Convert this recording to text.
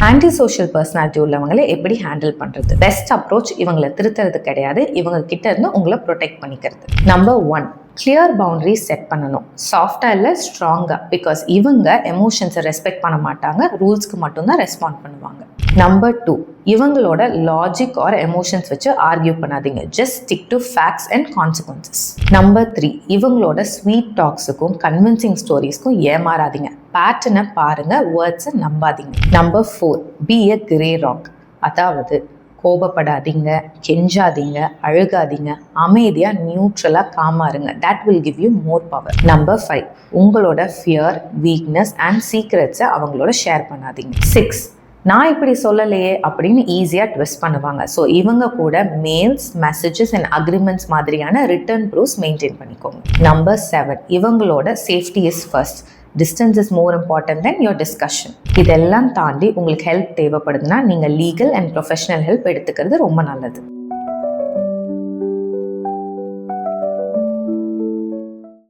Anti social personality உள்ளவங்களை எப்படி handle பண்ணுறது? பெஸ்ட் அப்ரோச் இவங்களை திருத்துறது கிடையாது, இவங்க கிட்ட இருந்து உங்களை ப்ரொடெக்ட் பண்ணிக்கிறது. நம்பர் 1, கிளியர் பவுண்டரிஸ் செட் பண்ணணும். சாஃப்டாக இல்லை, ஸ்ட்ராங்காக. பிகாஸ் இவங்க எமோஷன்ஸை ரெஸ்பெக்ட் பண்ண மாட்டாங்க, ரூல்ஸ்க்கு மட்டும்தான் ரெஸ்பாண்ட் பண்ணுவாங்க. நம்பர் 2, இவங்களோட லாஜிக் ஆர் எமோஷன்ஸ் வச்சு ஆர்கியூ பண்ணாதீங்க. Just stick to facts and consequences. Number 3, இவங்களோட ஸ்வீட் டாக்ஸுக்கும் கன்வின்சிங் ஸ்டோரிஸ்க்கும் ஏமாறாதீங்க. பேட்டர்னை பாருங்க, வேர்ட்ஸை நம்பாதீங்க. Number 4, be a grey rock. அதாவது கோபப்படாதீங்க, கெஞ்சாதீங்க, அழுகாதீங்க, அமைதியாக நியூட்ரலாக காமாருங்க. That will give you more power. Number 5, உங்களோட ஃபியர், வீக்னஸ் அண்ட் சீக்ரெட்ஸை அவங்களோட ஷேர் பண்ணாதீங்க. 6, நான் இப்படி சொல்லலையே அப்படின்னு ஈஸியாக ட்விஸ்ட் பண்ணுவாங்க. ஸோ இவங்க கூட மெயில்ஸ், மெசேஜஸ் அண்ட் அக்ரிமெண்ட்ஸ் மாதிரியான ரிட்டர்ன் ப்ரூஃப்ஸ் மெயின்டைன் பண்ணிக்கோங்க. நம்பர் 7, இவங்களோட safety is first. Distance is more important then your discussion. இதெல்லாம் தாண்டி உங்களுக்கு ஹெல்ப் தேவைப்படுதுன்னா நீங்கள் லீகல் அண்ட் ப்ரொஃபஷனல் ஹெல்ப் எடுத்துக்கிறது ரொம்ப நல்லது.